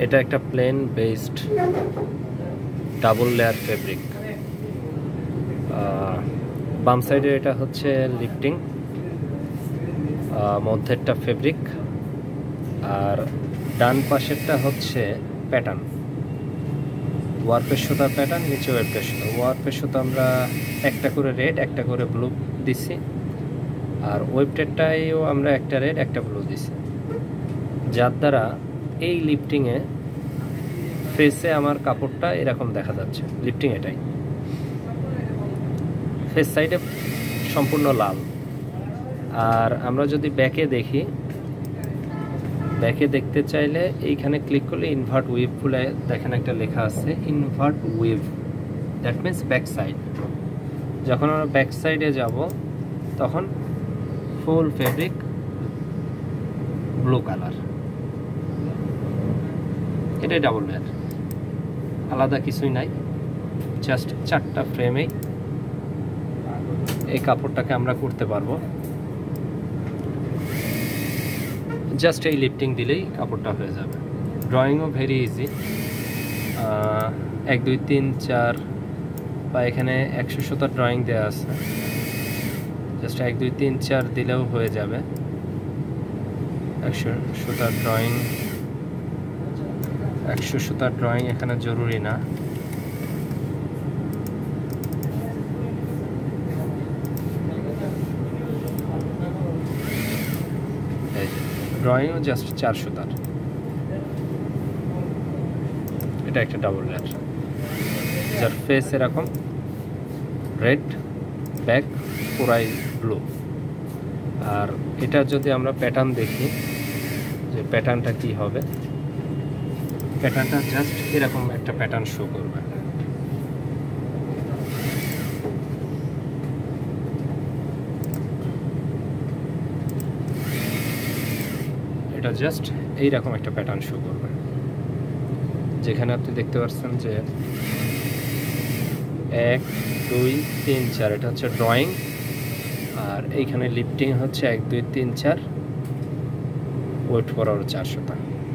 এটা একটা plain based double layer fabric. বাম সাইডে এটা হচ্ছে লিফটিং, মধ্যেরটা ফেব্রিক, আর ডান পাশেরটা হচ্ছে প্যাটার্ন, ওয়ার্পের সুতার প্যাটার্ন, নিচে ওয়েবটের সুতা। ওয়ার্পের সুতা আমরা একটা করে রেড একটা করে ব্লু দিছি, আর ওয়েবটেরটাইও আমরা একটা রেড একটা ব্লু দিছি, যার দ্বারা এই লিফটিংয়ে ফেসে আমার কাপড়টা এরকম দেখা যাচ্ছে। লিফটিং এটাই, ফেস সাইডে সম্পূর্ণ লাল। আর আমরা যদি ব্যাকে দেখি, ব্যাকে দেখতে চাইলে এইখানে ক্লিক করলে ইনভার্ট ওয়েভ বলে দেখেন একটা লেখা আছে, invert wave, that means back side. যখন আমরা ব্যাক সাইডে যাব তখন ফুল ফেব্রিক ব্লু কালার। এটাই ডাবল লেয়ার, আলাদা কিছুই নাই, জাস্ট 4টা ফ্রেমেই এই কাপড়টাকে আমরা করতে পারবো। জাস্ট এই লিফটিং দিলেই কাপড়টা হয়ে যাবে। ড্রয়িংও ভেরি ইজি, 1 2 3 4 বা এখানে 100 সুতার ড্রয়িং দেওয়া আছে, জাস্ট 1 2 3 4 দিলেও হয়ে যাবে। 100 সুতার ড্রয়িং, 100 সুতার ড্রয়িং এখানে জরুরি না। ড্রয়িংও জাস্ট 4 সুতার। এটা একটা ডাবল লেয়ার, যার ফেস এরকম রেড, ব্যাক পুরাই ব্লু। আর এটা যদি আমরা প্যাটার্ন দেখি যে প্যাটার্নটা কি হবে, প্যাটার্নটা জাস্ট এরকম একটা প্যাটার্ন শো করবে। এটা জাস্ট এইরকম একটা প্যাটার্ন শো করবে, যেখানে আপনি দেখতে পাচ্ছেন যে 1 2 3 4 এটা হচ্ছে ড্রয়িং, আর এইখানে লিফটিং হচ্ছে 1 2 3 4, ওয়েট ফর আওয়ার 4 সুতা।